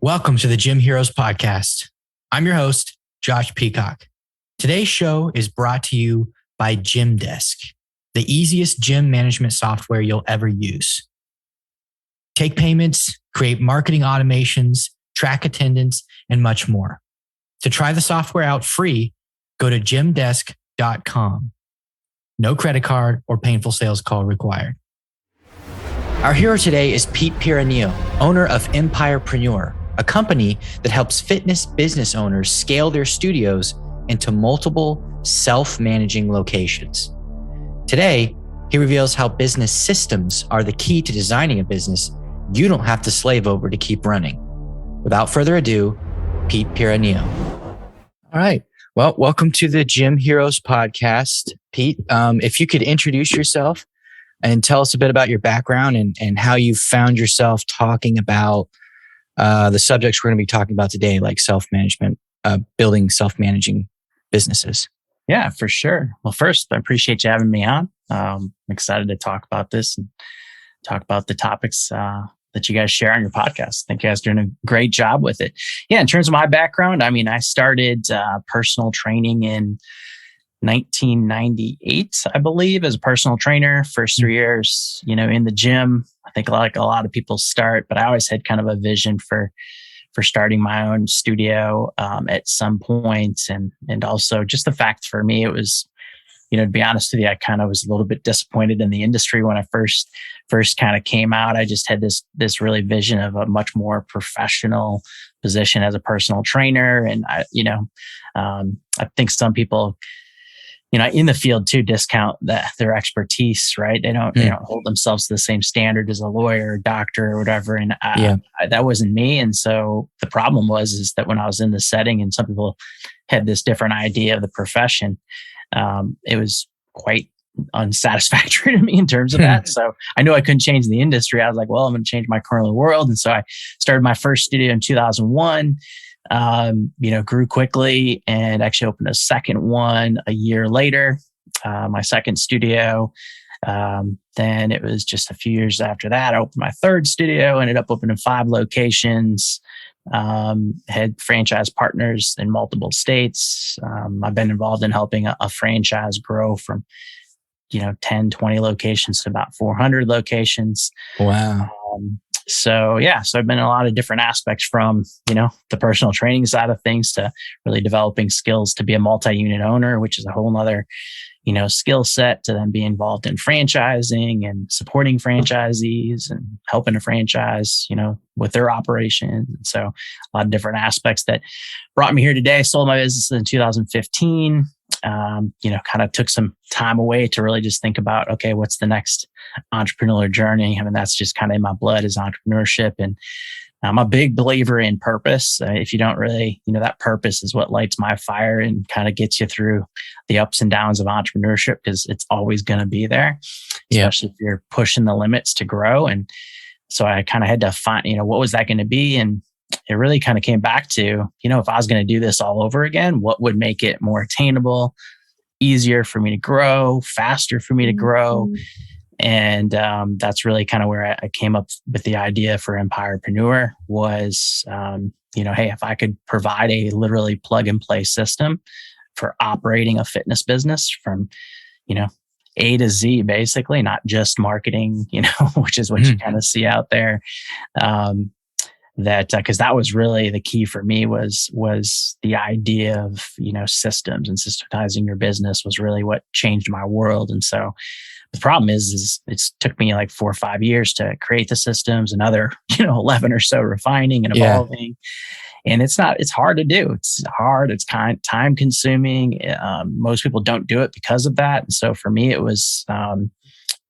Welcome to the Gym Heroes Podcast. I'm your host, Josh Peacock. Today's show is brought to you by Gymdesk, the easiest gym management software you'll ever use. Take payments, create marketing automations, track attendance, and much more. To try the software out free, go to gymdesk.com. No credit card or painful sales call required. Our hero today is Pete Piranio, owner of Empirepreneur, a company that helps fitness business owners scale their studios into multiple self-managing locations. Today, he reveals how business systems are the key to designing a business you don't have to slave over to keep running. Without further ado, Pete Piranio. All right. Well, welcome to the Gym Heroes Podcast. Pete, if you could introduce yourself and tell us a bit about your background and how you found yourself talking about the subjects we're going to be talking about today, like self-management, building self-managing businesses. Yeah, for sure. Well, first, I appreciate you having me on. I'm excited to talk about this and talk about the topics that you guys share on your podcast. I think you guys are doing a great job with it. Yeah, in terms of my background, I started personal training in 1998, I believe, as a personal trainer. First 3 years, in the gym. I think like a lot of people start, but I always had kind of a vision for starting my own studio at some point, and also just the fact for me it was, to be honest with you, I kind of was a little bit disappointed in the industry when I first kind of came out. I just had this really vision of a much more professional position as a personal trainer, and I think some people, in the field too, discount their expertise, right? They don't hold themselves to the same standard as a lawyer or doctor or whatever. And that wasn't me. And so the problem is that when I was in the setting and some people had this different idea of the profession, it was quite unsatisfactory to me in terms of that. So I knew I couldn't change the industry. I was like, well, I'm going to change my current world. And so I started my first studio in 2001. Grew quickly and actually opened a second one a year later, my second studio. Then it was just a few years after that, I opened my third studio, ended up opening 5 locations, had franchise partners in multiple states. I've been involved in helping a franchise grow from, 10, 20 locations to about 400 locations. Wow. So I've been in a lot of different aspects from, the personal training side of things to really developing skills to be a multi-unit owner, which is a whole nother, skill set, to then be involved in franchising and supporting franchisees and helping a franchise, with their operations. And so a lot of different aspects that brought me here today. I sold my business in 2015. Kind of took some time away to really just think about, okay, what's the next entrepreneurial journey? That's just kind of in my blood, is entrepreneurship. And I'm a big believer in purpose. If you don't really, that purpose is what lights my fire and kind of gets you through the ups and downs of entrepreneurship, because it's always going to be there, especially if you're pushing the limits to grow. And so I kind of had to find, what was that going to be? And it really kind of came back to, if I was going to do this all over again, what would make it more attainable, easier for me to grow, faster for me to grow. And that's really kind of where I came up with the idea for Empirepreneur was, hey, if I could provide a literally plug and play system for operating a fitness business from, A to Z, basically, not just marketing, which is what you kind of see out there. Because that was really the key for me was the idea of, systems, and systematizing your business was really what changed my world. And so the problem is it's took me like 4 or 5 years to create the systems, another, 11 or so refining and evolving. And it's hard to do. It's hard. It's kind of time consuming. Most people don't do it because of that. And so for me, it was,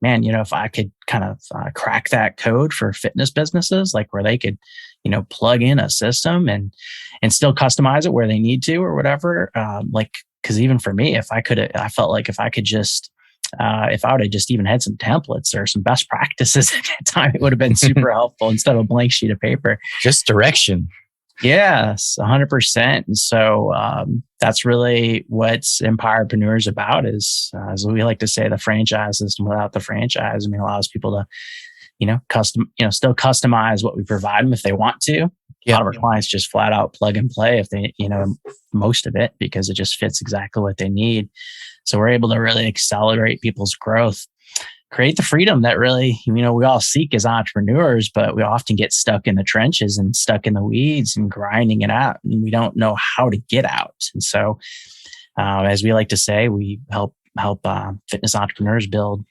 if I could kind of crack that code for fitness businesses, like where they could, plug in a system and still customize it where they need to or whatever. Because even for me, I felt like if I could just, if I would have just even had some templates or some best practices at that time, it would have been super helpful instead of a blank sheet of paper. Just direction. Yes, 100%. And so that's really what Empirepreneur is about is, as we like to say, the franchise system without the franchise. I mean, it allows people to, still customize what we provide them if they want to. A lot of our clients just flat out plug and play if they, most of it, because it just fits exactly what they need. So we're able to really accelerate people's growth, create the freedom that really, we all seek as entrepreneurs, but we often get stuck in the trenches and stuck in the weeds and grinding it out, and we don't know how to get out. And so, as we like to say, we help fitness entrepreneurs build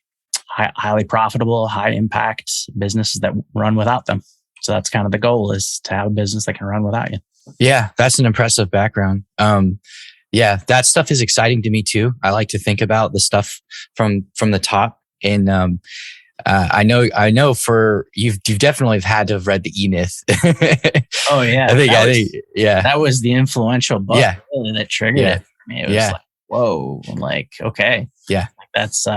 highly profitable, high impact businesses that run without them. So that's kind of the goal, is to have a business that can run without you. Yeah, that's an impressive background. Yeah, that stuff is exciting to me too. I like to think about the stuff from the top. And I know for you've definitely had to have read the E-Myth. Oh yeah, I think that was the influential book really that triggered it for me. It was like, whoa, I'm like, okay, that's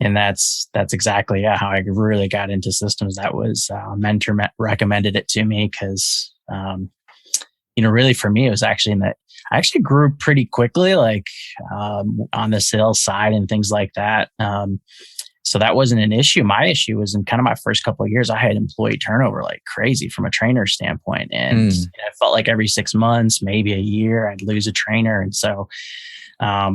and that's exactly how I really got into systems. That was a mentor recommended it to me because really for me it was actually I actually grew pretty quickly, like on the sales side and things like that. So that wasn't an issue. My issue was in kind of my first couple of years, I had employee turnover like crazy from a trainer standpoint. And I felt like every 6 months, maybe a year, I'd lose a trainer. And so, I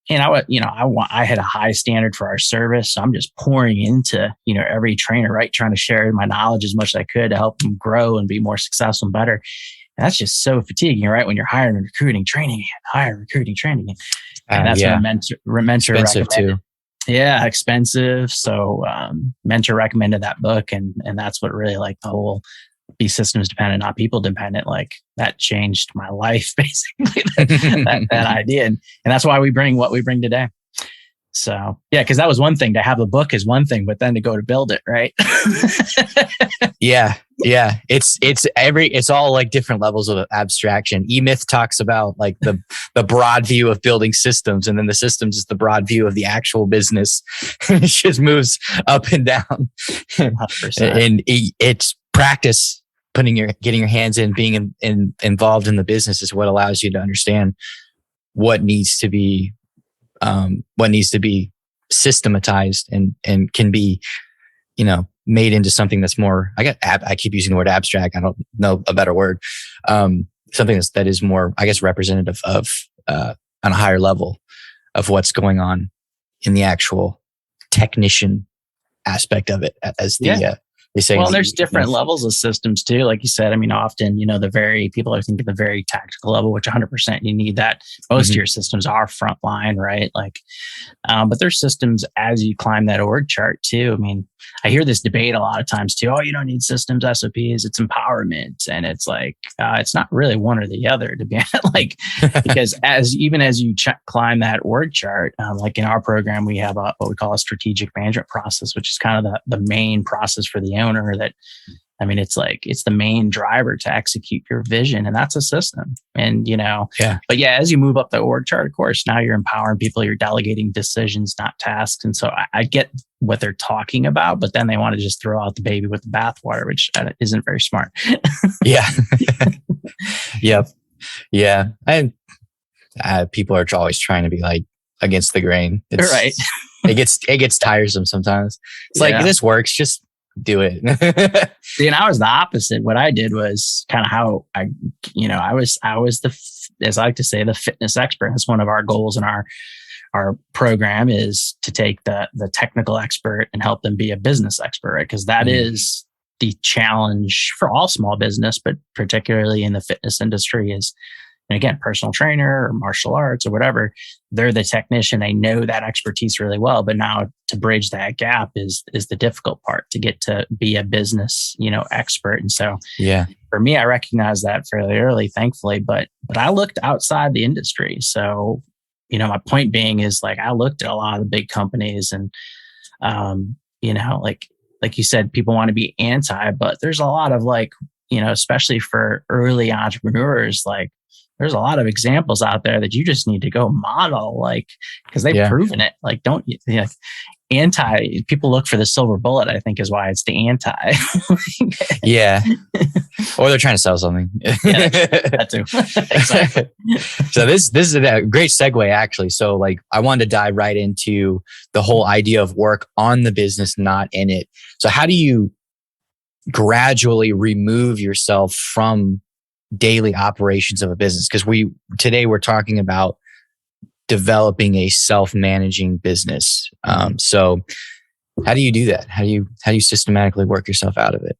had a high standard for our service. So I'm just pouring into, every trainer, right? Trying to share my knowledge as much as I could to help them grow and be more successful and better. And that's just so fatiguing, right? When you're hiring and recruiting, training, and that's when a mentor expensive recommended. too. Yeah, expensive. So mentor recommended that book, and that's what really like the whole be systems dependent, not people dependent. Like that changed my life basically. that idea, and that's why we bring what we bring today. So yeah, because that was one thing. To have a book is one thing, but then to go to build it, right? Yeah. It's all like different levels of abstraction. E-Myth talks about like the broad view of building systems, and then the systems is the broad view of the actual business. It just moves up and down. 100%. And it's practice, getting your hands in, being involved in the business is what allows you to understand what needs to be systematized and can be, made into something that's more, I keep using the word abstract. I don't know a better word. Something that is more, I guess, representative of, on a higher level of what's going on in the actual technician aspect of it, as they say. Well, there's different levels of systems too. Like you said, I mean, often, people are thinking at the very tactical level, which 100% you need that. Most of your systems are frontline, right? Like, but there's systems as you climb that org chart too. I mean, I hear this debate a lot of times too. Oh, you don't need systems, SOPs, it's empowerment. And it's like, it's not really one or the other, to be like, because as you climb that org chart, like in our program, we have what we call a strategic management process, which is kind of the main process for the owner that, it's the main driver to execute your vision, and that's a system. And, but as you move up the org chart, of course, now you're empowering people, you're delegating decisions, not tasks. And so I get what they're talking about, but then they want to just throw out the baby with the bathwater, which isn't very smart. Yeah. Yep. Yeah. And people are always trying to be like against the grain. It's, right. It gets tiresome sometimes. It's like, this works, just do it. See, and I was the opposite. What I did was kind of how I was as I like to say, the fitness expert. That's one of our goals in our program, is to take the technical expert and help them be a business expert, right? Because that is the challenge for all small business, but particularly in the fitness industry is, and again, personal trainer or martial arts or whatever, they're the technician. They know that expertise really well, but now to bridge that gap is the difficult part, to get to be a business, expert. And so, for me, I recognized that fairly early, thankfully, but I looked outside the industry. So, my point being is, like, I looked at a lot of the big companies and, like you said, people want to be anti, but there's a lot of especially for early entrepreneurs, like, there's a lot of examples out there that you just need to go model, because they've proven it. Like, people look for the silver bullet, I think is why it's the anti. Yeah. Or they're trying to sell something. Yeah, that too. Exactly. So this is a great segue, actually. So like, I wanted to dive right into the whole idea of work on the business, not in it. So how do you gradually remove yourself from daily operations of a business? Because today we're talking about developing a self-managing business. So how do you do that? How do you systematically work yourself out of it?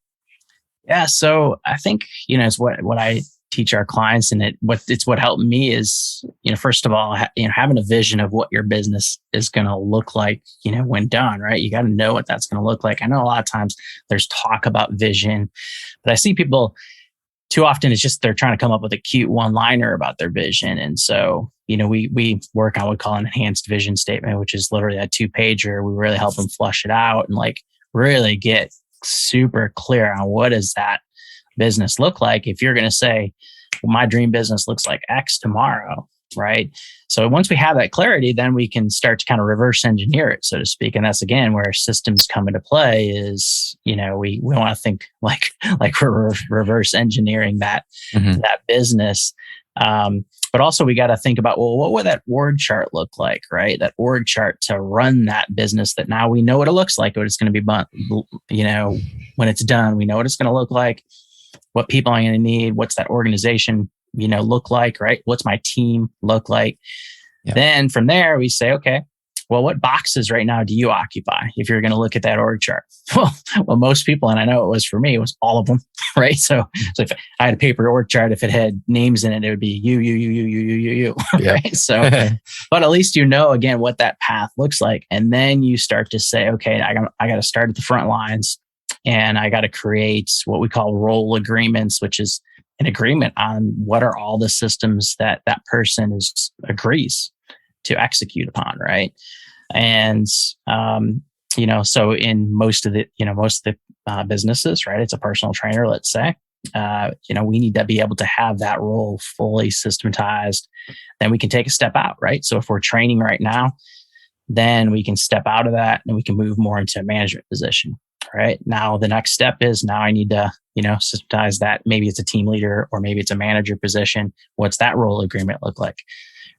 Yeah. So I think, it's what I teach our clients, and what helped me is, first of all, having a vision of what your business is going to look like, when done, right? You got to know what that's going to look like. I know a lot of times there's talk about vision, but I see people too often it's just they're trying to come up with a cute one-liner about their vision. And so, we work on what we call an enhanced vision statement, which is literally a 2-pager. We really help them flush it out and like really get super clear on what does that business look like. If you're going to say, well, my dream business looks like X tomorrow, right? So once we have that clarity, then we can start to kind of reverse engineer it, so to speak. And that's again where systems come into play. Is we want to think like we're reverse engineering that business. But also we got to think about, well, what would that org chart look like, right? That org chart to run that business that now we know what it looks like, what it's going to be, when it's done, we know what it's going to look like, what people I'm going to need, what's that organization, look like, right? What's my team look like? Yeah. Then from there, we say, okay, well, what boxes right now do you occupy if you're going to look at that org chart? Well, most people, and I know it was for me, it was all of them, right? So if I had a paper org chart, if it had names in it, it would be you, right? So, but at least again, what that path looks like. And then you start to say, okay, I got to start at the front lines, and I got to create what we call role agreements, which is an agreement on what are all the systems that person agrees to execute upon, right? And so in most of the businesses, right, it's a personal trainer, let's say, we need to be able to have that role fully systematized. Then we can take a step out, right? So if we're training right now, then we can step out of that and we can move more into a management position, right? Now the next step is I need to systematize that. Maybe it's a team leader or maybe it's a manager position. What's that role agreement look like?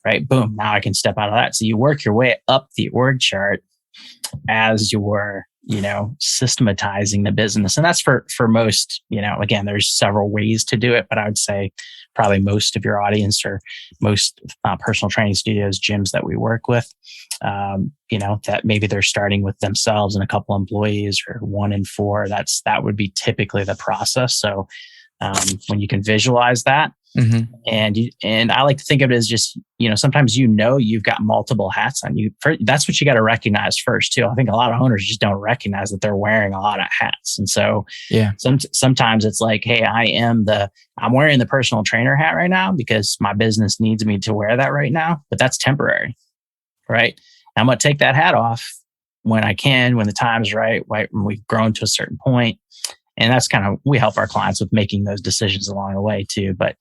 Right? Boom. Now I can step out of that. So you work your way up the org chart as you're, systematizing the business. And that's for most, again, there's several ways to do it, but I would say probably most of your audience or most personal training studios, gyms that we work with, that maybe they're starting with themselves and a couple employees or 1 in 4. That would be typically the process. So when you can visualize that, and I like to think of it as just, sometimes you've got multiple hats on you. That's what you got to recognize first too. I think a lot of owners just don't recognize that they're wearing a lot of hats. And so sometimes it's like, hey, I'm wearing the personal trainer hat right now because my business needs me to wear that right now, but that's temporary, right? I'm going to take that hat off when I can, when the time's right, when we've grown to a certain point. And that's we help our clients with making those decisions along the way too. But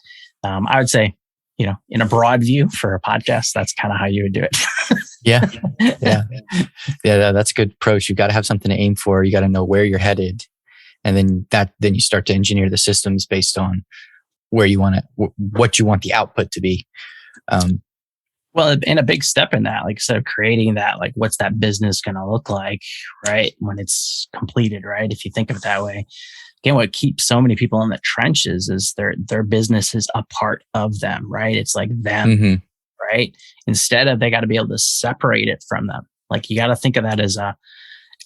I would say, in a broad view for a podcast, that's kind of how you would do it. Yeah. That's a good approach. You got to have something to aim for. You got to know where you're headed. And then you start to engineer the systems based on where you want what you want the output to be. Well, and a big step in that, like, instead of creating that, like, what's that business going to look like, right, when it's completed, right? If you think of it that way, again, what keeps so many people in the trenches is their business is a part of them, right? It's like them, right? Instead of, they got to be able to separate it from them. Like, you got to think of that as a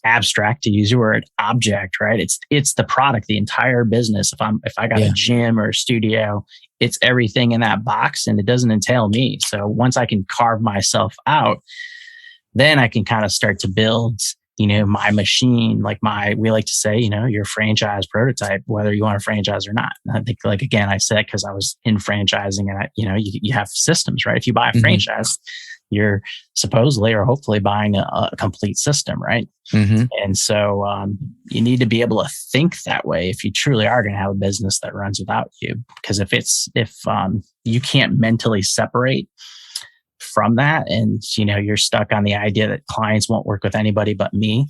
abstract, to use your word, object, right? It's the product, the entire business. If I got a gym or a studio, it's everything in that box, and it doesn't entail me. So once I can carve myself out, then I can kind of start to build, my machine, like we like to say, your franchise prototype, whether you want to franchise or not. And I think, like, again, I said, because I was in franchising, and you have systems, right? If you buy a franchise, you're supposedly or hopefully buying a complete system, right? And so you need to be able to think that way if you truly are going to have a business that runs without you. Because if you can't mentally separate from that and, you're stuck on the idea that clients won't work with anybody but me,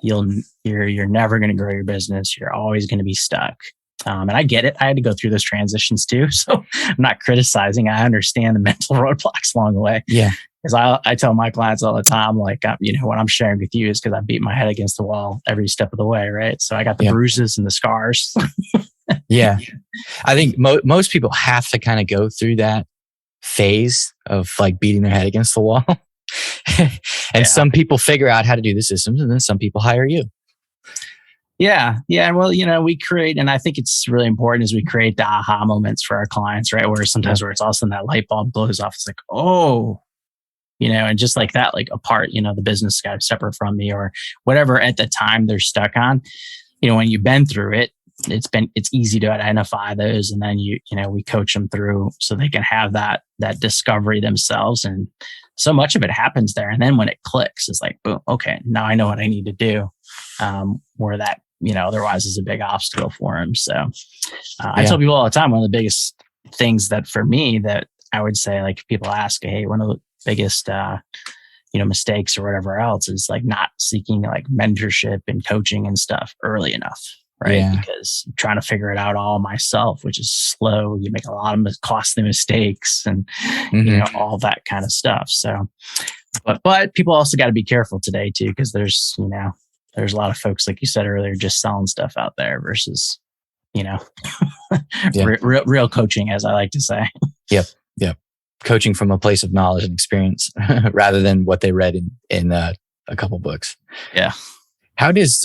you're never going to grow your business. You're always going to be stuck. And I get it. I had to go through those transitions too. So I'm not criticizing. I understand the mental roadblocks along the way. Yeah. Because I tell my clients all the time, like, what I'm sharing with you is because I beat my head against the wall every step of the way, right? So I got the bruises and the scars. Yeah. I think most people have to kind of go through that phase of like beating their head against the wall. And some people figure out how to do the systems, and then some people hire you. Yeah. Yeah. Well, we create, and I think it's really important is we create the aha moments for our clients, right? Where sometimes where it's also that light bulb blows off. It's like, oh, and just like that, like a part, the business guy separate from me or whatever at the time they're stuck on, when you've been through it, it's easy to identify those. And then we coach them through so they can have that discovery themselves. And so much of it happens there. And then when it clicks, it's like, boom, okay, now I know what I need to do. Where that, otherwise is a big obstacle for them. So I tell people all the time, one of the biggest things that for me that I would say, like people ask, hey, one of the biggest, mistakes or whatever else is like not seeking like mentorship and coaching and stuff early enough. Right. Yeah. Because I'm trying to figure it out all myself, which is slow. You make a lot of costly mistakes and, all that kind of stuff. So, but people also got to be careful today too, because there's a lot of folks, like you said earlier, just selling stuff out there versus, real coaching, as I like to say. Yep. Coaching from a place of knowledge and experience rather than what they read in a couple books. Yeah. How does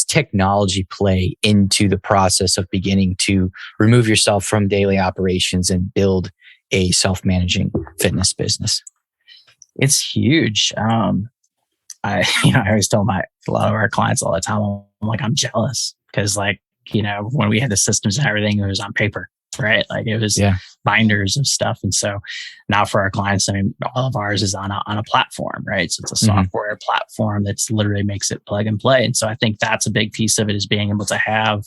technology play into the process of beginning to remove yourself from daily operations and build a self-managing fitness business? It's huge. I always tell a lot of our clients all the time, I'm like, I'm jealous because when we had the systems and everything, it was on paper, right? Like it was binders of stuff. And so now for our clients, all of ours is on a platform, right? So it's a software platform that's literally makes it plug and play. And so I think that's a big piece of it is being able to have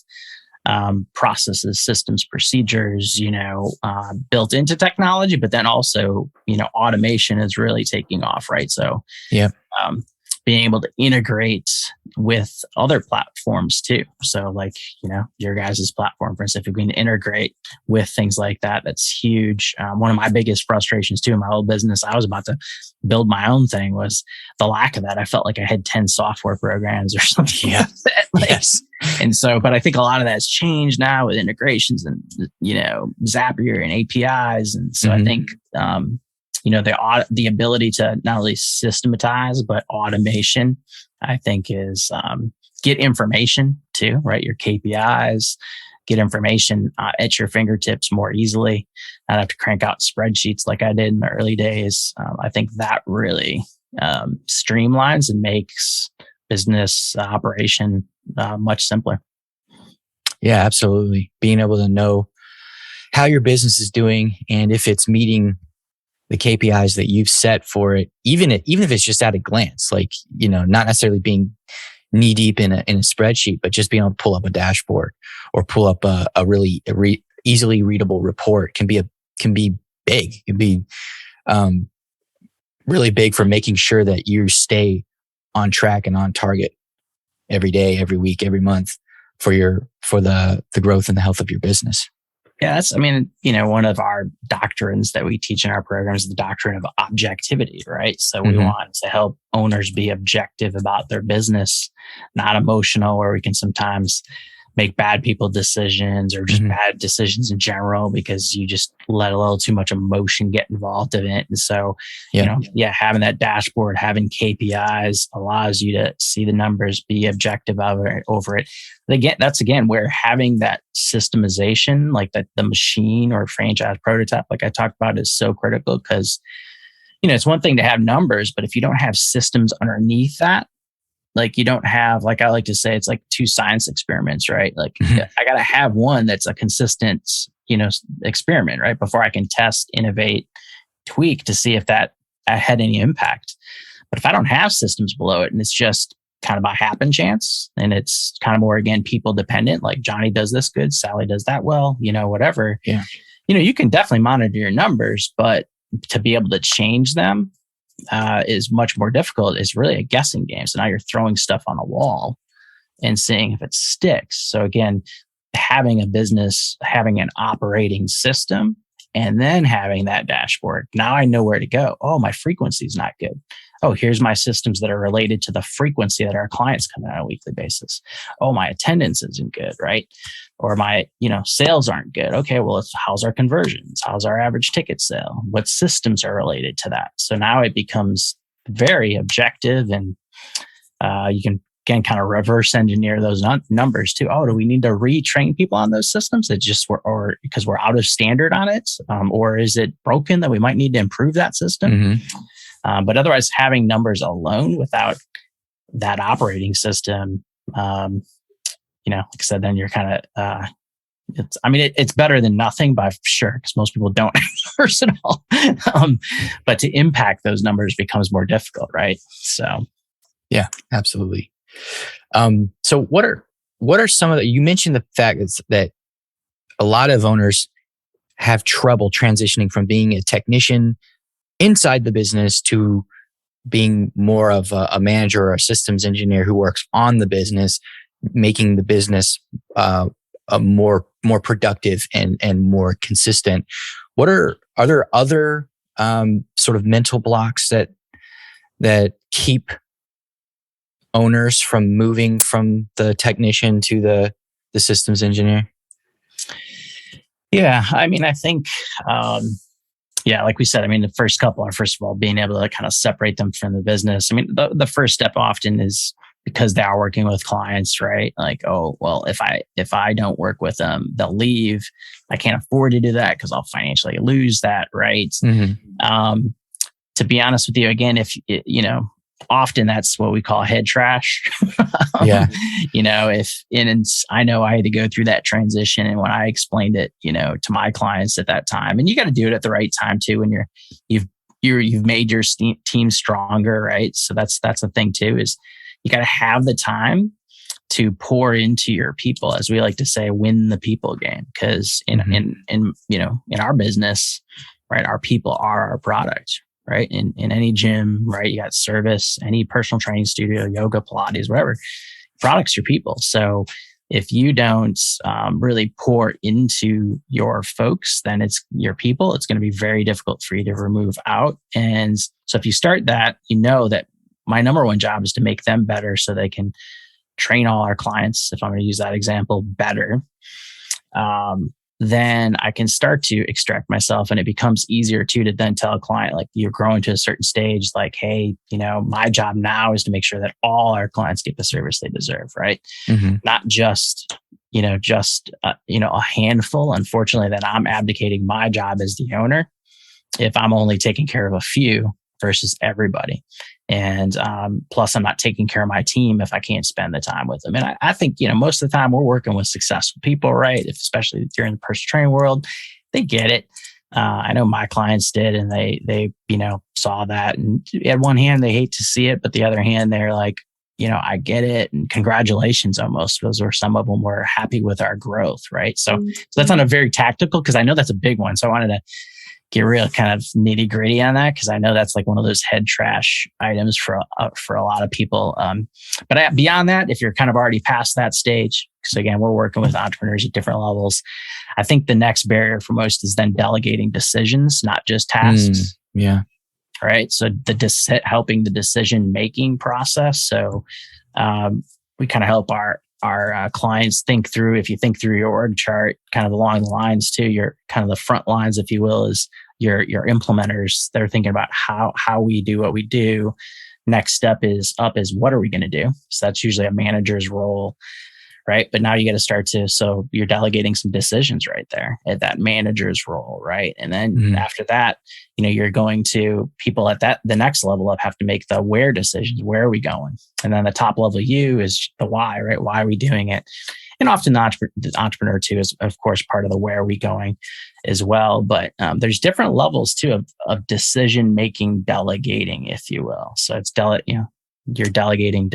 processes, systems, procedures, built into technology, but then also, automation is really taking off, right? So being able to integrate with other platforms too. So your guys' platform, for instance, if we can integrate with things like that, that's huge. One of my biggest frustrations too in my old business, I was about to build my own thing, was the lack of that. I fapelt like I had 10 software programs or something. Yeah. Yes. And so, but I think a lot of that's changed now with integrations and, Zapier and APIs. And so I think, the ability to not only systematize, but automation, I think is get information too, right? Your KPIs, get information at your fingertips more easily. Not have to crank out spreadsheets like I did in the early days. I think that really streamlines and makes business operation much simpler. Yeah, absolutely. Being able to know how your business is doing and if it's meeting the KPIs that you've set for it, even if it's just at a glance, not necessarily being knee deep in a spreadsheet, but just being able to pull up a dashboard or pull up a really easily readable report can be big. It can be really big for making sure that you stay on track and on target every day, every week, every month for the growth and the health of your business. Yeah, that's, one of our doctrines that we teach in our programs is the doctrine of objectivity, right? So we want to help owners be objective about their business, not emotional, where we can sometimes make bad people decisions or just bad decisions in general because you just let a little too much emotion get involved in it. And so, having that dashboard, having KPIs allows you to see the numbers, be objective over it. Again, that's where having that systemization, like the machine or franchise prototype, like I talked about, is so critical because, it's one thing to have numbers, but if you don't have systems underneath that, you don't have, like I like to say, it's like two science experiments, right? I got to have one that's a consistent, experiment, right? Before I can test, innovate, tweak to see if that had any impact. But if I don't have systems below it and it's just kind of by happen chance and it's kind of more, again, people dependent, like Johnny does this good, Sally does that well, whatever. Yeah. You can definitely monitor your numbers, but to be able to change them is much more difficult. It's really a guessing game. So now you're throwing stuff on the wall and seeing if it sticks. So again, having a business, having an operating system, and then having that dashboard. Now I know where to go. Oh, my frequency is not good. Oh, here's my systems that are related to the frequency that our clients come in on a weekly basis. Oh, my attendance isn't good, right? Or my, sales aren't good. Okay, well, how's our conversions? How's our average ticket sale? What systems are related to that? So now it becomes very objective, and you can again kind of reverse engineer those numbers too. Oh, do we need to retrain people on those systems? It just or because we're out of standard on it, or is it broken that we might need to improve that system? Mm-hmm. But otherwise, having numbers alone without that operating system, like I said, then you're kind of it's better than nothing by sure, because most people don't have numbers at all. But to impact those numbers becomes more difficult, right? So, yeah, absolutely. So what are some of the, you mentioned the fact that a lot of owners have trouble transitioning from being a technician inside the business to being more of a manager or a systems engineer who works on the business, making the business a more productive and more consistent. Are there other sort of mental blocks that keep owners from moving from the technician to the systems engineer? Yeah, I mean, I think, like we said, I mean, the first couple are, first of all, being able to kind of separate them from the business. I mean, the first step often is because they are working with clients, right? Like, oh, well, if I don't work with them, they'll leave. I can't afford to do that because I'll financially lose that, right? Mm-hmm. To be honest with you, again, if often that's what we call head trash. Yeah. I know I had to go through that transition, and when I explained it, to my clients at that time, and you got to do it at the right time too, when you've made your team stronger, right? So that's the thing too, is you got to have the time to pour into your people, as we like to say, win the people game. Because in our business, right, our people are our product. Right. In any gym, right, you got service, any personal training studio, yoga, Pilates, whatever, products your people. So if you don't really pour into your folks, then it's your people. It's going to be very difficult for you to remove out. And so if you start that, that my number one job is to make them better so they can train all our clients, if I'm going to use that example, better. Then I can start to extract myself, and it becomes easier too to then tell a client, like, you're growing to a certain stage, like, hey, my job now is to make sure that all our clients get the service they deserve, right? Mm-hmm. Not just a handful. Unfortunately, that I'm abdicating my job as the owner if I'm only taking care of a few versus everybody. And plus, I'm not taking care of my team if I can't spend the time with them. And I think, most of the time we're working with successful people, right? Especially if you're in the personal training world, they get it. I know my clients did, and they saw that. And at one hand, they hate to see it, but the other hand, they're like, I get it. And congratulations, almost. Those were, some of them were happy with our growth, right? So that's on a very tactical, because I know that's a big one. So I wanted to get real kind of nitty gritty on that, because I know that's like one of those head trash items for a lot of people. But beyond that, if you're kind of already past that stage, because again, we're working with entrepreneurs at different levels, I think the next barrier for most is then delegating decisions, not just tasks. Yeah. Right. So helping the decision making process. So we kind of help our clients think through, if you think through your org chart, kind of along the lines too, your kind of the front lines, if you will, is your implementers. They're thinking about how we do what we do. Next step is what are we going to do? So that's usually a manager's role, right? But now you got to so you're delegating some decisions right there at that manager's role, right? And then after that, you're going to people at the next level up have to make the where decisions. Where are we going? And then the top level U is the why, right? Why are we doing it? And often the entrepreneur too is, of course, part of the where are we going as well. But there's different levels too of decision making, delegating, if you will. So it's you're delegating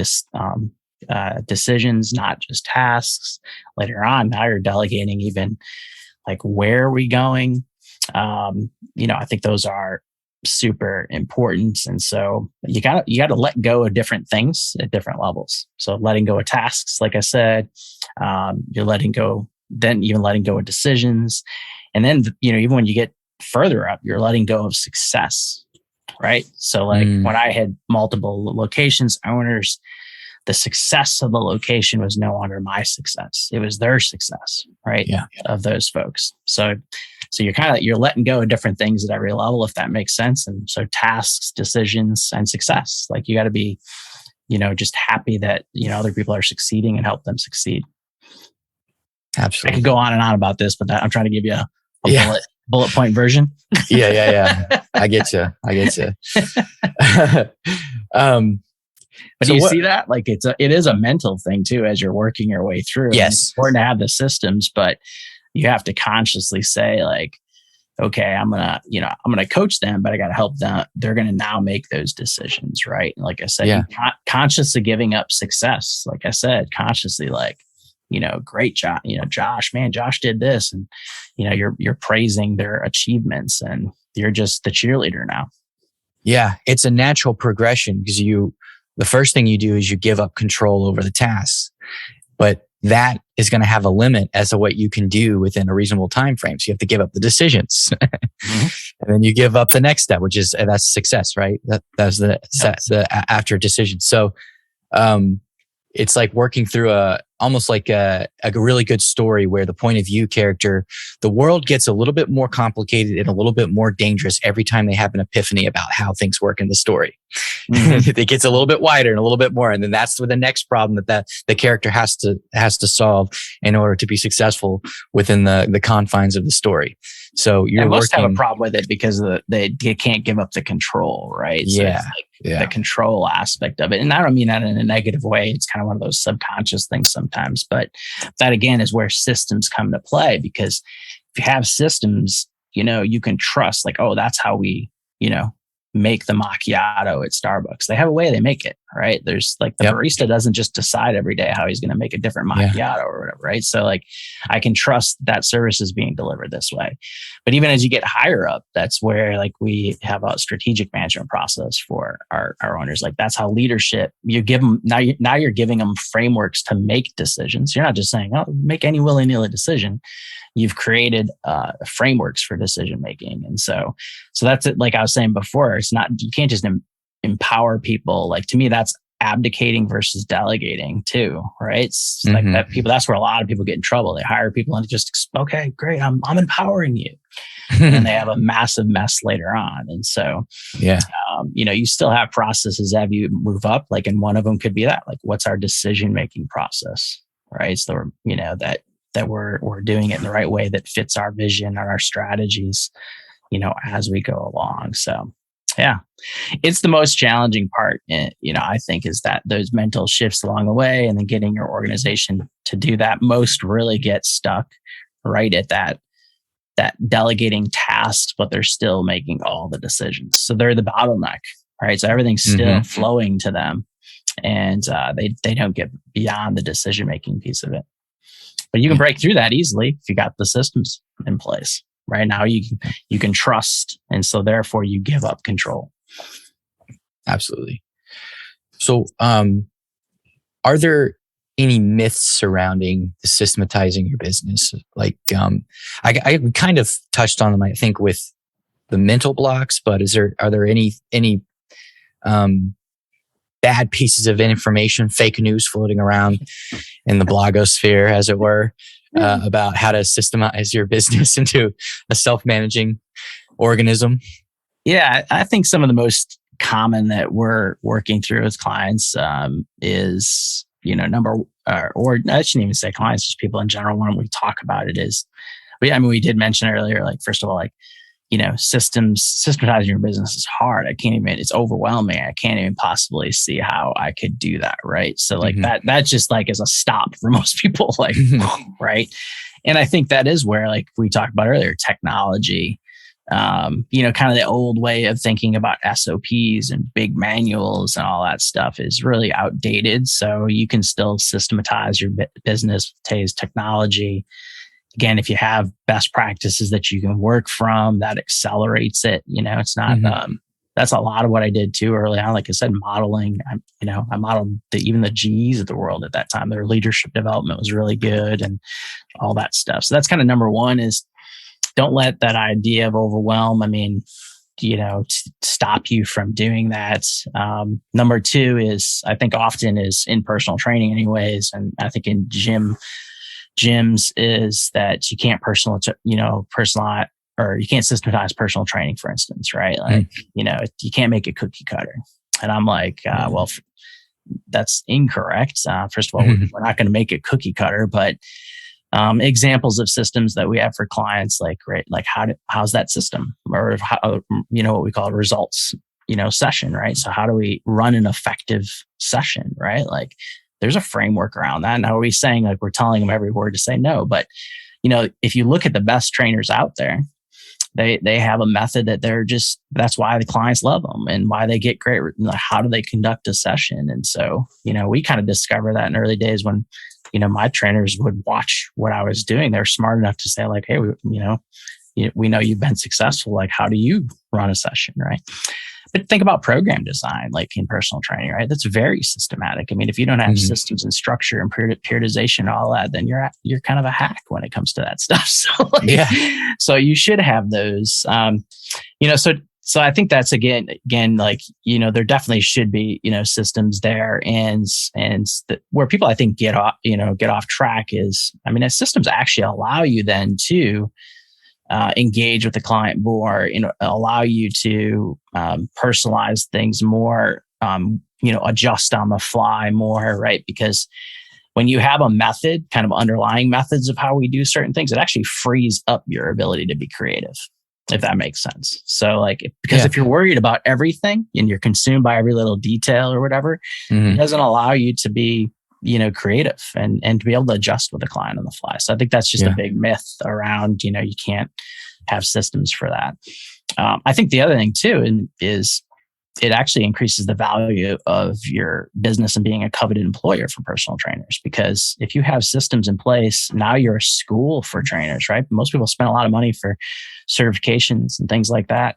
decisions, not just tasks. Later on, now you're delegating even like, where are we going? I think those are super important. And so you got to let go of different things at different levels. So letting go of tasks, like I said, you're letting go, then even letting go of decisions. And then, even when you get further up, you're letting go of success, right? So like when I had multiple locations owners, the success of the location was no longer my success. It was their success, right? Yeah. Of those folks. So you're letting go of different things at every level, if that makes sense. And so tasks, decisions, and success. Like you got to be, just happy that, other people are succeeding and help them succeed. Absolutely. I could go on and on about this, but I'm trying to give you a bullet point version. Yeah. I get you. But do you see that? Like it is a mental thing too, as you're working your way through. Yes. It's important to have the systems, but you have to consciously say like, okay, I'm gonna coach them, but I got to help them. They're going to now make those decisions, right? And like I said, consciously giving up success. Like I said, consciously like, great job, Josh did this, and you're praising their achievements, and you're just the cheerleader now. Yeah, it's a natural progression because the first thing you do is you give up control over the tasks, but that is going to have a limit as to what you can do within a reasonable time frame. So you have to give up the decisions, and then you give up the next step, which is that's success, right? That's the after decision. So, it's like working through almost like a really good story where the point of view character, the world gets a little bit more complicated and a little bit more dangerous every time they have an epiphany about how things work in the story. It gets a little bit wider and a little bit more. And then that's the next problem that the character has to solve in order to be successful within the confines of the story. So most have a problem with it because they can't give up the control, right? So it's like the control aspect of it. And I don't mean that in a negative way. It's kind of one of those subconscious things sometimes, but that again is where systems come to play, because if you have systems, you can trust like, oh, that's how we, make the macchiato at Starbucks. They have a way they make it, right? There's like the barista doesn't just decide every day how he's going to make a different macchiato or whatever, right? So like I can trust that service is being delivered this way. But even as you get higher up, that's where like we have a strategic management process for our owners. Like that's how leadership, you give them, now you're giving them frameworks to make decisions. You're not just saying, oh, make any willy-nilly decision. You've created frameworks for decision making. And so that's it. Like I was saying before, it's not, you can't just empower people. Like to me, that's abdicating versus delegating too, right? It's like that that's where a lot of people get in trouble. They hire people and just, okay, great. I'm empowering you. And then they have a massive mess later on. And so, you still have processes as you move up, like, and one of them could be that, like, what's our decision-making process, right? So, that we're doing it in the right way that fits our vision and our strategies, as we go along. So, it's the most challenging part, I think, is that those mental shifts along the way, and then getting your organization to do that. Most really get stuck right at that delegating tasks, but they're still making all the decisions. So they're the bottleneck, right? So everything's still flowing to them, and they don't get beyond the decision-making piece of it. But you can break through that easily if you got the systems in place. Right now, you can trust, and so therefore you give up control. Absolutely. So, are there any myths surrounding the systematizing your business? Like, I kind of touched on them, I think, with the mental blocks. But are there any bad pieces of information, fake news floating around in the blogosphere, as it were, about how to systemize your business into a self-managing organism? Yeah, I think some of the most common that we're working through with clients is, or I shouldn't even say clients, just people in general. When we talk about it is, we did mention earlier, like, first of all, like, systematizing your business is hard. It's overwhelming. I can't even possibly see how I could do that. Right. So like that just like is a stop for most people, like, right. And I think that is where, like we talked about earlier, technology, kind of the old way of thinking about SOPs and big manuals and all that stuff is really outdated. So you can still systematize your business with today's technology again, if you have best practices that you can work from, that accelerates it. It's not, that's a lot of what I did too early on. Like I said, modeling, I modeled even the GEs of the world at that time. Their leadership development was really good and all that stuff. So that's kind of number one, is don't let that idea of overwhelm, stop you from doing that. Number two is, I think often is in personal training anyways. And I think in gyms is that you can't personalize, or you can't systematize personal training, for instance, right? Like, you can't make a cookie cutter. And I'm like, well, that's incorrect. First of all, we're not going to make a cookie cutter, but examples of systems that we have for clients, like, right, like how's that system, or how, what we call a results, session, right? So how do we run an effective session, right? Like, there's a framework around that. Now, are we saying like we're telling them every word to say no? But, if you look at the best trainers out there, they have a method that that's why the clients love them and why they get great. How do they conduct a session? And so, we kind of discovered that in early days when, my trainers would watch what I was doing. They're smart enough to say like, hey, we know you've been successful. Like, how do you run a session, right? But think about program design, like in personal training, right? That's very systematic. I mean, if you don't have systems and structure and periodization and all that, then you're kind of a hack when it comes to that stuff. So you should have those. So I think that's again, like, there definitely should be, systems there, and where people I think get off track is, as systems actually allow you then to engage with the client more, allow you to personalize things more, adjust on the fly more, right? Because when you have a method, kind of underlying methods of how we do certain things, it actually frees up your ability to be creative, if that makes sense. So because if you're worried about everything and you're consumed by every little detail or whatever, it doesn't allow you to be, creative and to be able to adjust with the client on the fly. So I think that's just a big myth around, you can't have systems for that. I think the other thing too is it actually increases the value of your business and being a coveted employer for personal trainers. Because if you have systems in place, now you're a school for trainers, right? Most people spend a lot of money for certifications and things like that.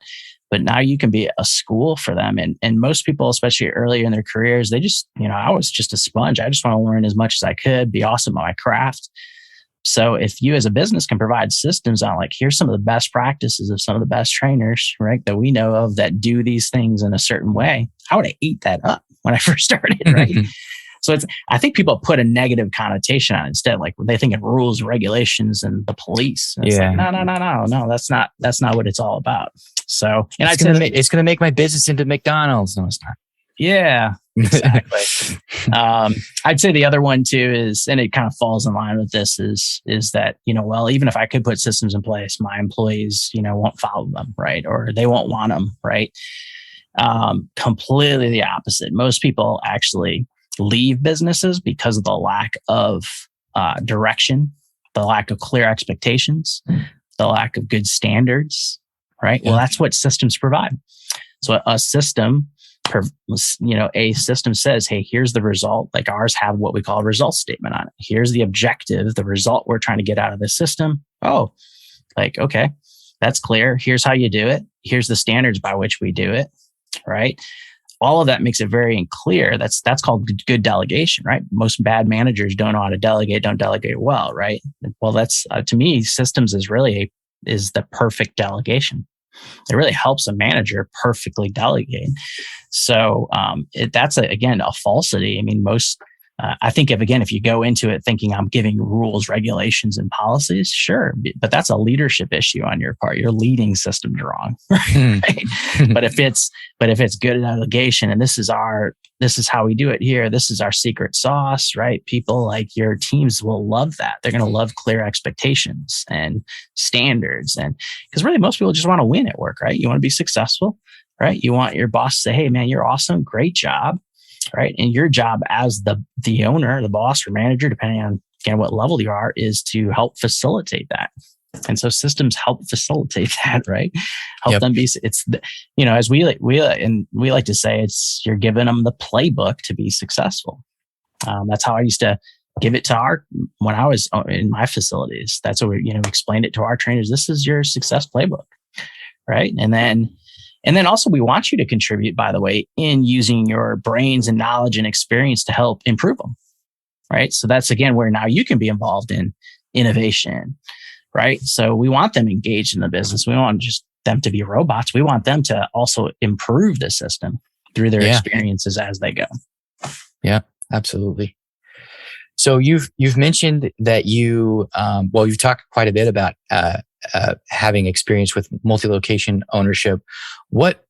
But now you can be a school for them. And most people, especially earlier in their careers, they just, I was just a sponge. I just want to learn as much as I could, be awesome at my craft. So if you as a business can provide systems on like, here's some of the best practices of some of the best trainers, right, that we know of that do these things in a certain way, I would have ate that up when I first started, right? So I think people put a negative connotation on it instead. Like when they think of rules, regulations, and the police. And it's like, no, that's not what it's all about. So, and it's going to make my business into McDonald's. No, it's not. Yeah, exactly. I'd say the other one too is, and it kind of falls in line with this, is that, well, even if I could put systems in place, my employees, won't follow them, right? Or they won't want them, right? Completely the opposite. Most people actually leave businesses because of the lack of direction, the lack of clear expectations, the lack of good standards, right? Well, that's what systems provide. So a system says, hey, here's the result. Like ours have what we call a result statement on it. Here's the objective, the result we're trying to get out of the system. Oh, like, okay, that's clear. Here's how you do it. Here's the standards by which we do it, right? All of that makes it very clear. That's called good delegation, right? Most bad managers don't know how to delegate, don't delegate well, right? Well, that's to me, systems is the perfect delegation. It really helps a manager perfectly delegate. So that's again a falsity. I mean, I think if you go into it thinking I'm giving rules, regulations, and policies, sure, but that's a leadership issue on your part. You're leading systems wrong, right? But if it's good delegation, and this is how we do it here, this is our secret sauce, right? People like your teams will love that. They're going to love clear expectations and standards, and because really most people just want to win at work, right? You want to be successful, right? You want your boss to say, "Hey, man, you're awesome, great job." Right. And your job as the owner, the boss or manager, depending on what level you are, is to help facilitate that. And so systems help facilitate that, right? Help them be, as we like to say, you're giving them the playbook to be successful. That's how I used to give it to when I was in my facilities, that's what we explained it to our trainers. This is your success playbook. Right. And then also we want you to contribute, by the way, in using your brains and knowledge and experience to help improve them. Right. So that's again where now you can be involved in innovation. Right. So we want them engaged in the business. We don't want just them to be robots. We want them to also improve the system through their experiences as they go. Yeah, absolutely. So you've mentioned that you've talked quite a bit about having experience with multi-location ownership. What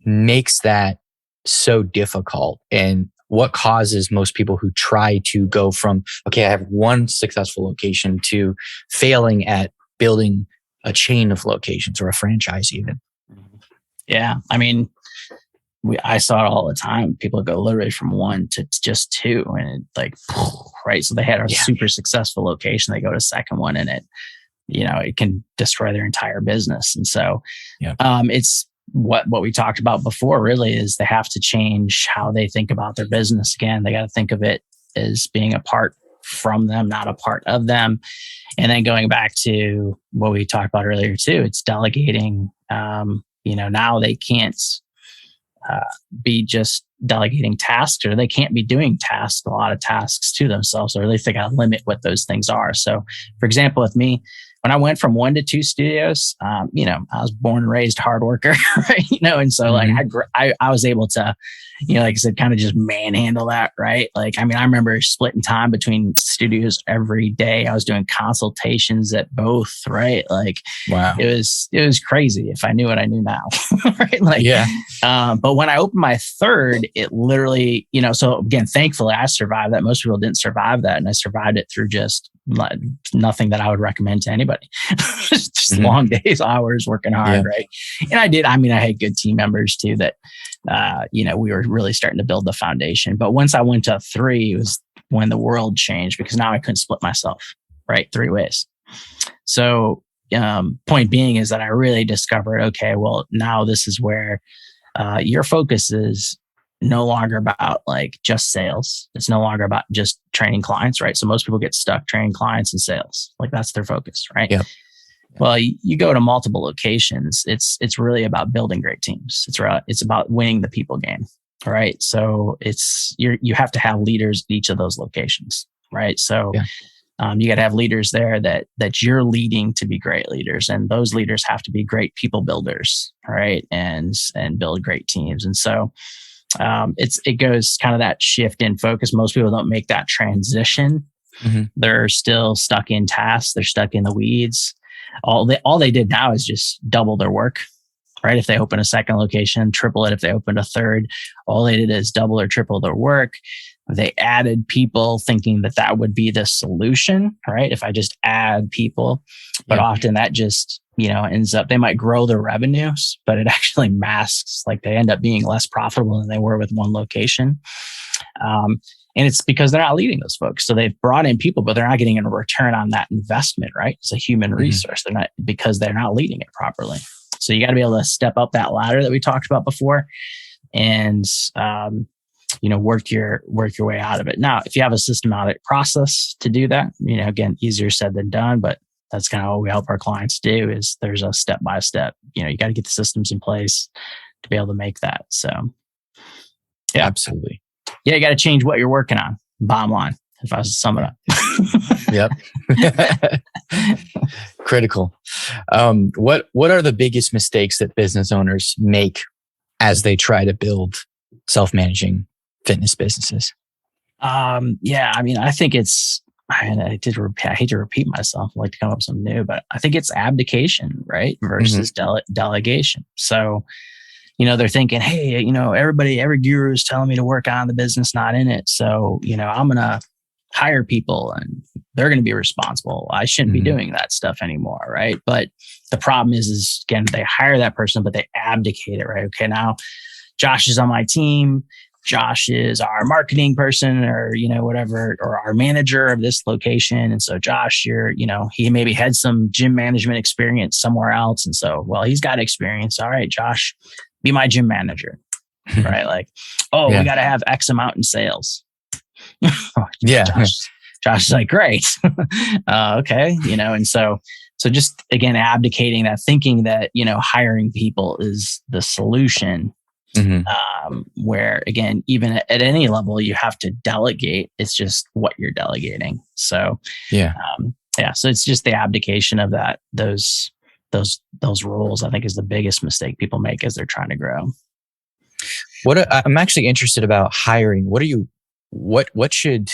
makes that so difficult, and what causes most people who try to go from, okay, I have one successful location, to failing at building a chain of locations or a franchise even? Yeah. I mean, I saw it all the time. People go literally from one to just two, and right. So they had a super successful location. They go to second one, and it can destroy their entire business. And so, it's what we talked about before. Really, is they have to change how they think about their business. Again, they got to think of it as being a part from them, not a part of them. And then going back to what we talked about earlier too, it's delegating. Now they can't be just delegating tasks, or they can't be doing a lot of tasks to themselves, or at least they got to limit what those things are. So for example, with me, when I went from 1 to 2 studios, I was born and raised hard worker, right? And so I was able to, like I said, kind of just manhandle that, right? I remember splitting time between studios every day. I was doing consultations at both, right? Wow, it was crazy if I knew what I knew now, right? But when I opened my third, it literally, so again, thankfully I survived that. Most people didn't survive that, and I survived it through just nothing that I would recommend to anybody. Just long days, hours, working hard, right? And I did. I had good team members too that, we were really starting to build the foundation. But once I went to 3, it was when the world changed, because now I couldn't split myself, right, 3 ways. So point being is that I really discovered, okay, well, now this is where your focus is no longer about just sales. It's no longer about just training clients, right? So most people get stuck training clients and sales. That's their focus, right? Yeah. Well, you go to multiple locations. It's really about building great teams. It's about winning the people game, right? So you have to have leaders at each of those locations, right? So you got to have leaders there that you're leading to be great leaders, and those leaders have to be great people builders, right? And build great teams. And so it goes kind of that shift in focus. Most people don't make that transition. They're still stuck in tasks. They're stuck in the weeds. All they did now is just double their work, right? If they open a second location, triple it. If they opened a third, all they did is double or triple their work. They added people thinking that would be the solution, right? If I just add people, but often that just, ends up, they might grow their revenues, but it actually masks, they end up being less profitable than they were with one location. And it's because they're not leading those folks. So they've brought in people, but they're not getting a return on that investment, right? It's a human resource. Because they're not leading it properly. So you got to be able to step up that ladder that we talked about before, and work your way out of it. Now, if you have a systematic process to do that, again, easier said than done, but that's kind of what we help our clients do. Is there's a step by step. You got to get the systems in place to be able to make that. So, yeah, absolutely. Yeah, you got to change what you're working on. Bottom line, if I was to sum it up. Yep. Critical. What are the biggest mistakes that business owners make as they try to build self-managing fitness businesses? I think it's, I hate to repeat myself. I like to come up with something new, but I think it's abdication, right? Versus delegation. So, they're thinking, hey, every guru is telling me to work on the business, not in it. So, I'm going to hire people and they're going to be responsible. I shouldn't be doing that stuff anymore, right? But the problem is again, they hire that person, but they abdicate it, right? Okay, now Josh is on my team. Josh is our marketing person, or, whatever, or our manager of this location. And so Josh, he maybe had some gym management experience somewhere else. And so, well, he's got experience. All right, Josh, be my gym manager, right? We got to have X amount in sales. Josh is like, great. Okay. And so just again, abdicating that, thinking that, hiring people is the solution. Where again, even at any level, you have to delegate. It's just what you're delegating. So so it's just the abdication of those roles, I think, is the biggest mistake people make as they're trying to grow. I'm actually interested about hiring. What should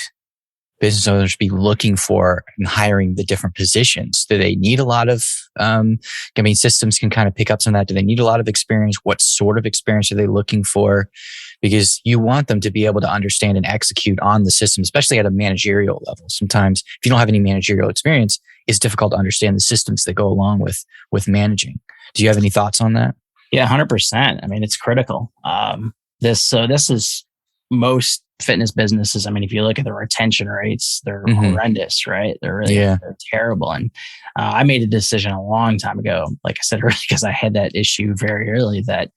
business owners be looking for in hiring the different positions? Do they need a lot of, systems can kind of pick up some of that. Do they need a lot of experience? What sort of experience are they looking for? Because you want them to be able to understand and execute on the system, especially at a managerial level. Sometimes if you don't have any managerial experience, it's difficult to understand the systems that go along with managing. Do you have any thoughts on that? Yeah, 100%. I mean, it's critical. This is most fitness businesses. I mean, if you look at the retention rates, they're horrendous, right? They're they're terrible. And I made a decision a long time ago, like I said earlier, because I had that issue very early, that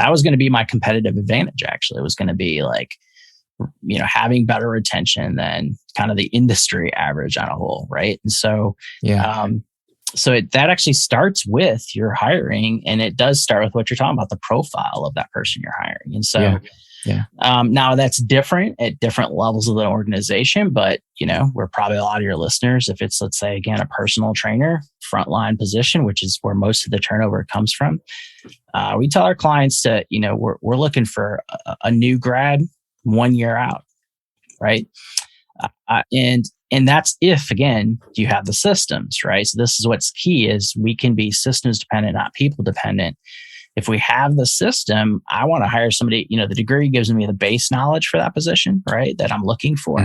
was going to be my competitive advantage. Actually, it was going to be like, having better retention than kind of the industry average on a whole, right? And so, that actually starts with your hiring, and it does start with what you're talking about, the profile of that person you're hiring. And so, now that's different at different levels of the organization, but we're probably a lot of your listeners, if it's, let's say, again, a personal trainer, frontline position, which is where most of the turnover comes from. We tell our clients that, we're looking for a new grad 1 year out, right? And that's if, again, you have the systems, right? So this is what's key, is we can be systems dependent, not people dependent. If we have the system, I want to hire somebody, the degree gives me the base knowledge for that position, right? That I'm looking for.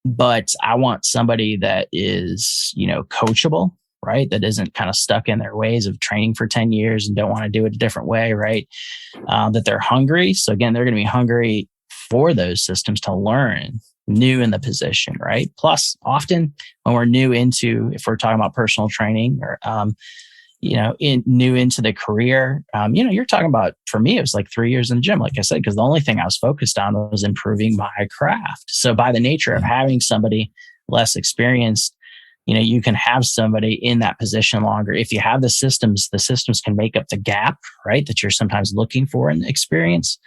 But I want somebody that is, coachable, right? That isn't kind of stuck in their ways of training for 10 years and don't want to do it a different way, right? That they're hungry. So again, they're going to be hungry for those systems to learn new in the position, right? Plus, often when we're new into, if we're talking about personal training or, new into the career, you're talking about, for me, it was like 3 years in the gym, like I said, because the only thing I was focused on was improving my craft. So by the nature of having somebody less experienced, you can have somebody in that position longer. If you have the systems can make up the gap, right? That you're sometimes looking for in experience.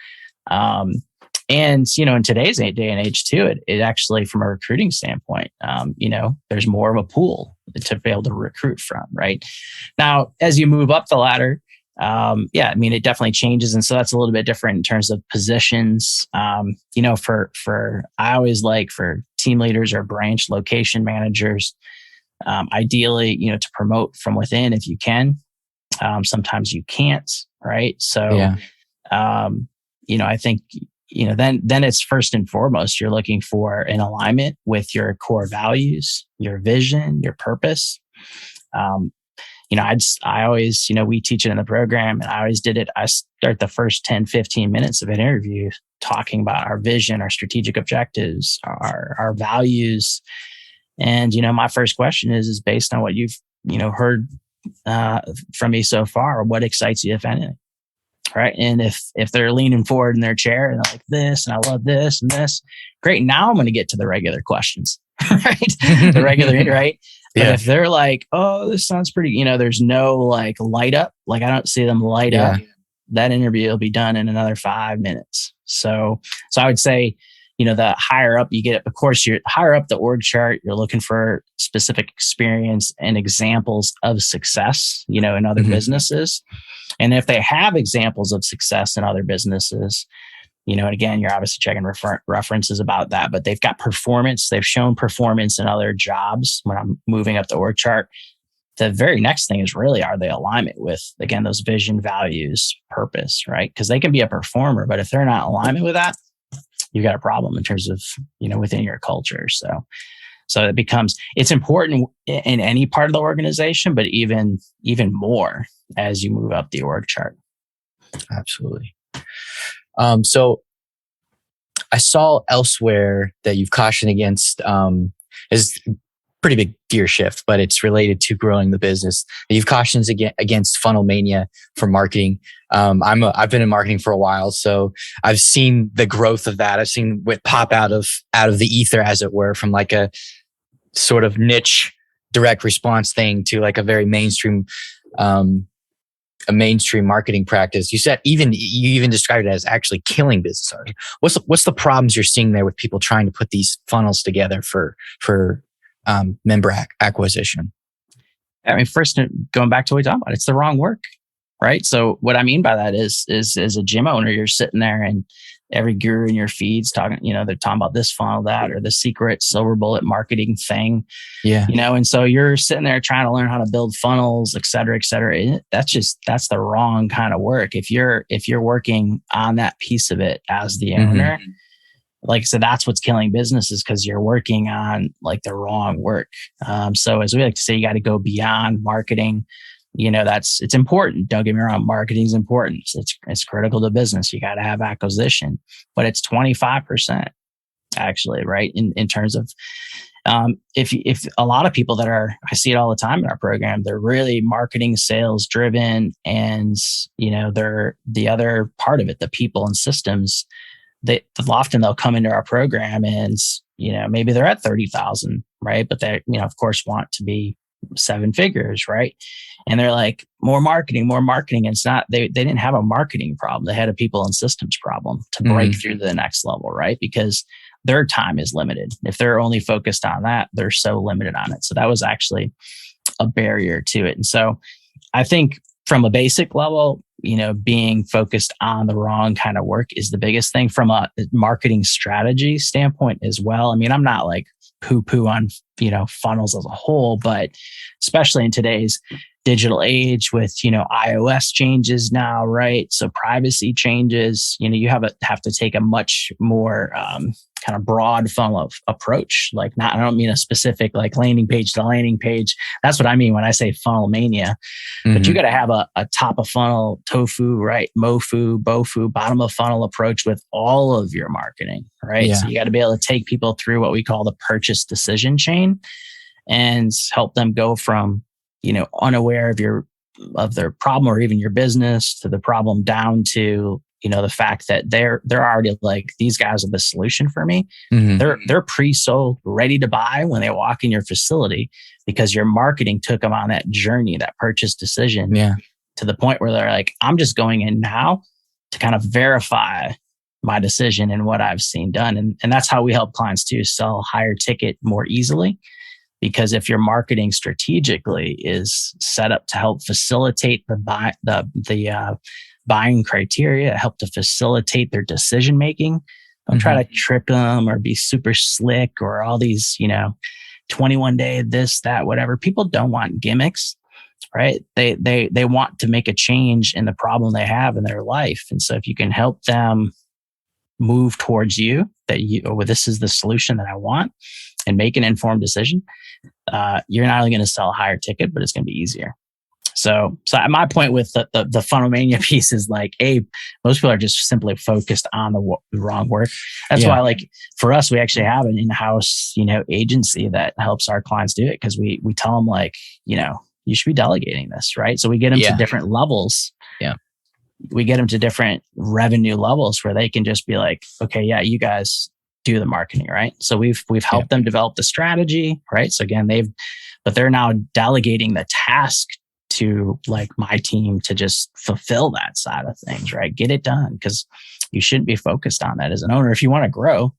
And, in today's day and age too, it actually, from a recruiting standpoint, there's more of a pool to be able to recruit from, right? Now, as you move up the ladder, it definitely changes. And so that's a little bit different in terms of positions. I always like, for team leaders or branch location managers, ideally, to promote from within if you can. Sometimes you can't, right? So, I think, then it's first and foremost, you're looking for an alignment with your core values, your vision, your purpose. I always, we teach it in the program, and I always did it. I start the first 10, 15 minutes of an interview talking about our vision, our strategic objectives, our values. And, my first question is based on what you've, heard from me so far, what excites you, if anything? Right. And if they're leaning forward in their chair and they're like, this, and I love this and this, great. Now I'm going to get to the regular questions, right? The regular, right? But if they're like, oh, this sounds pretty, there's no like light up, like I don't see them light up, that interview will be done in another 5 minutes. So I would say, the higher up you get, of course, you're higher up the org chart, you're looking for specific experience and examples of success, in other businesses. And if they have examples of success in other businesses, and again, you're obviously checking references about that, but they've got performance. They've shown performance in other jobs when I'm moving up the org chart. The very next thing is really, are they alignment with, again, those vision, values, purpose, right? Because they can be a performer, but if they're not in alignment with that, you've got a problem in terms of, within your culture. So it becomes, it's important in any part of the organization, but even more as you move up the org chart. Absolutely. So I saw elsewhere that you've cautioned against, is pretty big gear shift, but it's related to growing the business. You've cautioned against funnel mania for marketing. I've been in marketing for a while, so I've seen the growth of that. I've seen it pop out of the ether, as it were, from like a sort of niche direct response thing to like a very mainstream, a mainstream marketing practice. You even described it as actually killing business owners. What's the problems you're seeing there with people trying to put these funnels together for member acquisition? I mean, first, going back to what we talked about, it's the wrong work, right? So what I mean by that is as a gym owner, you're sitting there and every guru in your feed's talking, they're talking about this funnel, that, or the secret silver bullet marketing thing. Yeah. And so you're sitting there trying to learn how to build funnels, et cetera, et cetera. That's the wrong kind of work. If you're working on that piece of it as the owner, like I said, that's what's killing businesses, because you're working on like the wrong work. So as we like to say, you got to go beyond marketing. It's important. Don't get me wrong. Marketing is important. It's critical to business. You got to have acquisition, but it's 25% actually, right? In terms of, if a lot of people I see it all the time in our program, they're really marketing sales driven, and, they're the other part of it, the people and systems. Often they'll come into our program and, maybe they're at 30,000, right? But they, of course, want to be 7 figures, right? And they're like, more marketing. And it's not, they didn't have a marketing problem. They had a people and systems problem to break through to the next level, right? Because their time is limited. If they're only focused on that, they're so limited on it. So that was actually a barrier to it. And so I think from a basic level, being focused on the wrong kind of work is the biggest thing from a marketing strategy standpoint as well. I mean, I'm not like poo-poo on, funnels as a whole, but especially in today's digital age with, iOS changes now, right? So privacy changes, you have to take a much more kind of broad funnel approach. Like I don't mean a specific like landing page to landing page. That's what I mean when I say funnel mania. But you got to have a top of funnel, tofu, right? Mofu, bofu, bottom of funnel approach with all of your marketing, right? Yeah. So you got to be able to take people through what we call the purchase decision chain and help them go from, unaware of their problem or even your business to the problem down to, the fact that they're already like, these guys are the solution for me. They're pre-sold, ready to buy when they walk in your facility, because your marketing took them on that journey, that purchase decision, to the point where they're like, I'm just going in now to kind of verify my decision and what I've seen done. And that's how we help clients too, sell higher ticket more easily. Because if your marketing strategically is set up to help facilitate the buying criteria, help to facilitate their decision making, don't try to trick them or be super slick or all these, 21-day this, that, whatever. People don't want gimmicks, right? They want to make a change in the problem they have in their life. And so if you can help them move towards this is the solution that I want, and make an informed decision, you're not only going to sell a higher ticket, but it's going to be easier. So my point with the funnel mania piece is like, most people are just simply focused on the wrong work. That's why, like for us, we actually have an in-house, agency that helps our clients do it, because we tell them like, you should be delegating this, right? So we get them to different levels. Yeah. We get them to different revenue levels where they can just be like, okay, you guys do the marketing, right? So we've helped them develop the strategy, right? So again, but they're now delegating the task to like my team to just fulfill that side of things, right? Get it done, because you shouldn't be focused on that as an owner. If you want to grow,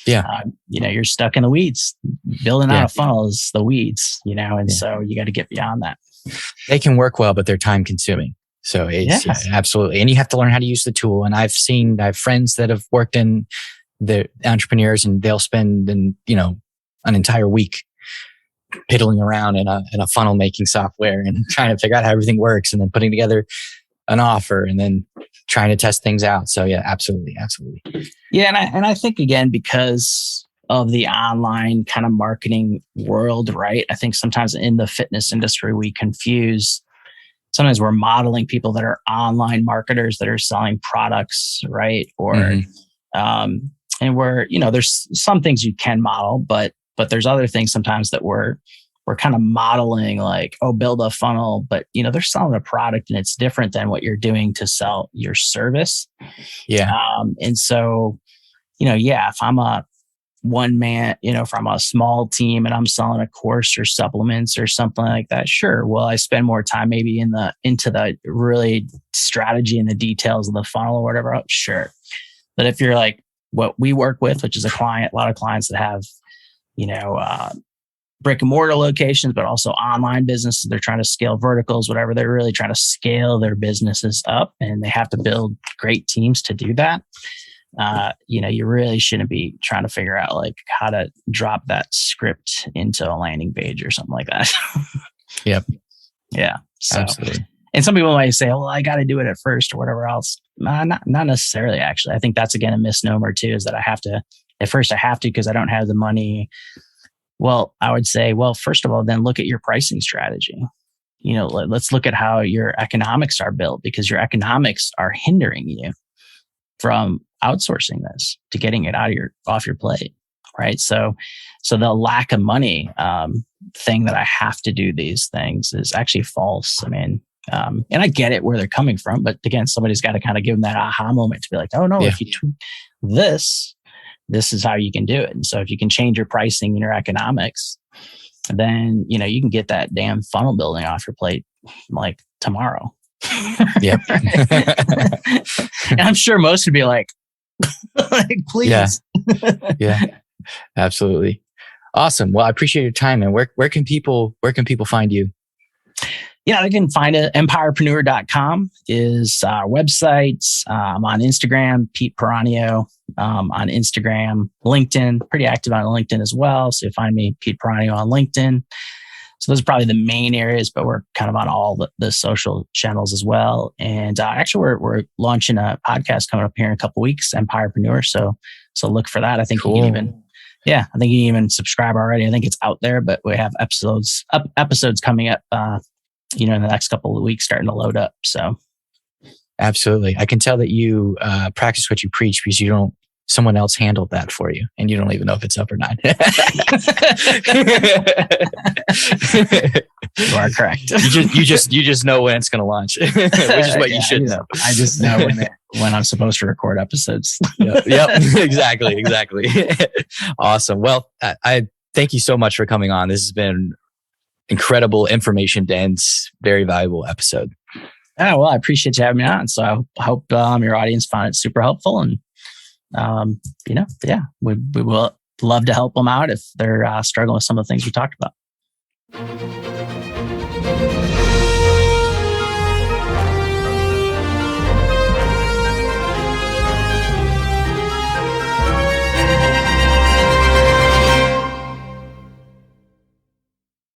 you're stuck in the weeds. Building out a funnel is the weeds, so you got to get beyond that. They can work well, but they're time consuming. So it's absolutely. And you have to learn how to use the tool. And I have friends that have worked in the entrepreneurs, and they'll spend an entire week piddling around in a funnel making software and trying to figure out how everything works, and then putting together an offer and then trying to test things out. So absolutely. Yeah. And I think again, because of the online kind of marketing world, right? I think sometimes in the fitness industry, we confuse, sometimes we're modeling people that are online marketers that are selling products, right? Or, and there's some things you can model, but But there's other things sometimes that we're kind of modeling like, oh, build a funnel, but they're selling a product and it's different than what you're doing to sell your service. Yeah. And so, if I'm a one man, if I'm a small team and I'm selling a course or supplements or something like that, sure. Well, I spend more time maybe into the really strategy and the details of the funnel or whatever. Sure. But if you're like what we work with, which is a lot of clients that have, brick and mortar locations, but also online businesses. They're trying to scale verticals, whatever. They're really trying to scale their businesses up, and they have to build great teams to do that. You really shouldn't be trying to figure out like how to drop that script into a landing page or something like that. Yep. Yeah. So, absolutely. And some people might say, well, I got to do it at first or whatever else. Not necessarily, actually. I think that's, again, a misnomer too, is that at first I have to because I don't have the money. Well, I would say, first of all, then look at your pricing strategy. Let's look at how your economics are built, because your economics are hindering you from outsourcing this to getting it off your plate, right? So the lack of money thing that I have to do these things is actually false. I mean, and I get it where they're coming from, but again, somebody's got to kind of give them that aha moment to be like, oh no, if you tweak this is how you can do it. And so if you can change your pricing and your economics, then, you can get that damn funnel building off your plate like tomorrow. Yep. And I'm sure most would be like please. Yeah, absolutely. Awesome. Well, I appreciate your time. And where can people find you? Yeah, they can find it. Empirepreneur.com is our website. I'm on Instagram, Pete Piranio on Instagram, LinkedIn, pretty active on LinkedIn as well. So you find me, Pete Piranio, on LinkedIn. So those are probably the main areas, but we're kind of on all the social channels as well. And actually, we're launching a podcast coming up here in a couple of weeks, Empirepreneur. So look for that. I think cool. you can even subscribe already. I think it's out there, but we have episodes coming up. In the next couple of weeks, starting to load up. So, absolutely, I can tell that you practice what you preach, because someone else handled that for you, and you don't even know if it's up or not. You are correct. You just know when it's going to launch, which is what you should know. I just know when I'm supposed to record episodes. Yep. Exactly. Awesome. Well, I thank you so much for coming on. This has been incredible, information dense, very valuable episode. Oh, well, I appreciate you having me on. So I hope your audience found it super helpful, and we will love to help them out if they're struggling with some of the things we talked about.